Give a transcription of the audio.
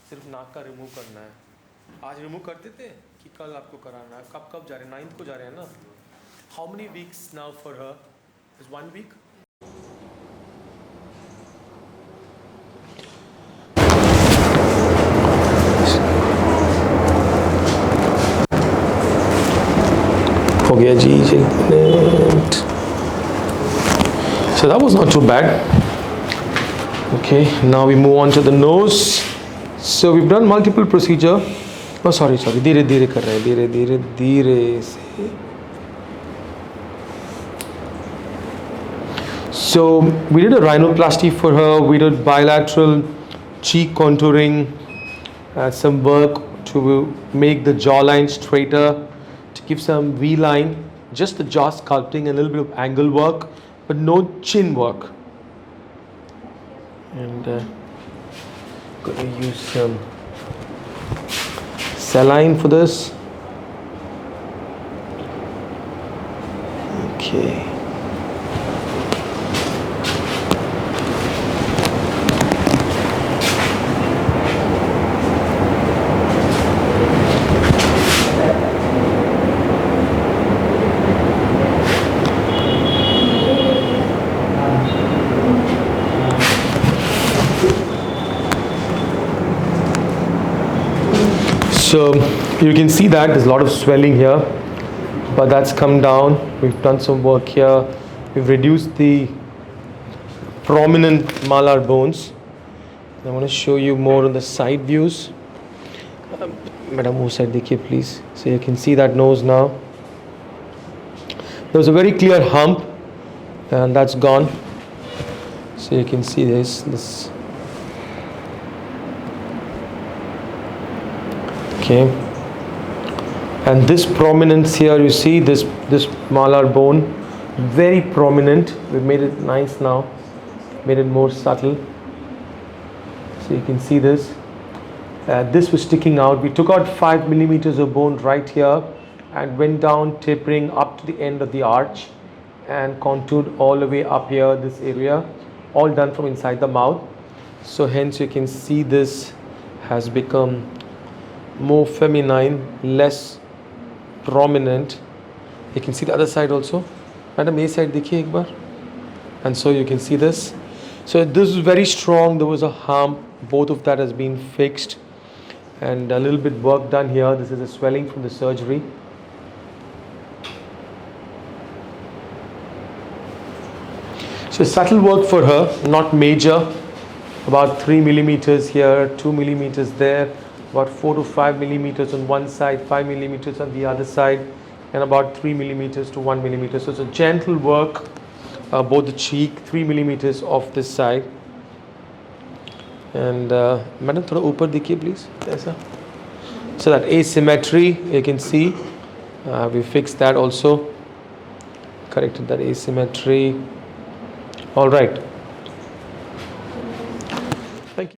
सिर्फ नाक का रिमूव करना है. आज रिमूव करते थे कि कल आपको कराना है? कब जा रहे हैं? 9th को जा रहे हैं ना? How many weeks now for her? Is 1 week? हो गया जी, 1 minute. So that was not too bad. Okay, now we move on to the nose. So we've done multiple procedure. Oh sorry, धीरे धीरे कर रहे हैं, धीरे धीरे धीरे से. So we did a rhinoplasty for her. We did bilateral cheek contouring, some work to make the jawline straighter, to give some V-line, just the jaw sculpting, a little bit of angle work, but no chin work. And going to use some saline for this. Okay. So you can see that there's a lot of swelling here, but that's come down. We've done some work here. We've reduced the prominent malar bones. I want to show you more on the side views. Madam, wo side dekhiye please. So you can see that nose now. There was a very clear hump, and that's gone. So you can see this. Okay, and this prominence here, you see this malar bone, very prominent. We've made it nice now, made it more subtle. So you can see this. This was sticking out. We took out 5 millimeters of bone right here and went down, tapering up to the end of the arch, and contoured all the way up here, this area, all done from inside the mouth. So hence you can see this has become more feminine, less prominent. You can see the other side also. Madam, this side dekhiye ek bar. And so you can see this. So this is very strong. There was a hump. Both of that has been fixed, and a little bit work done here. This is a swelling from the surgery. So subtle work for her, not major. About 3 millimeters here, 2 millimeters there. About 4 to 5 millimeters on one side, 5 millimeters on the other side, and about 3 millimeters to 1 millimeter. So it's a gentle work, both the cheek, 3 millimeters off this side. And madam, thoda upar dekhiye please. Aisa. So that asymmetry, you can see, we fixed that also, corrected that asymmetry. All right.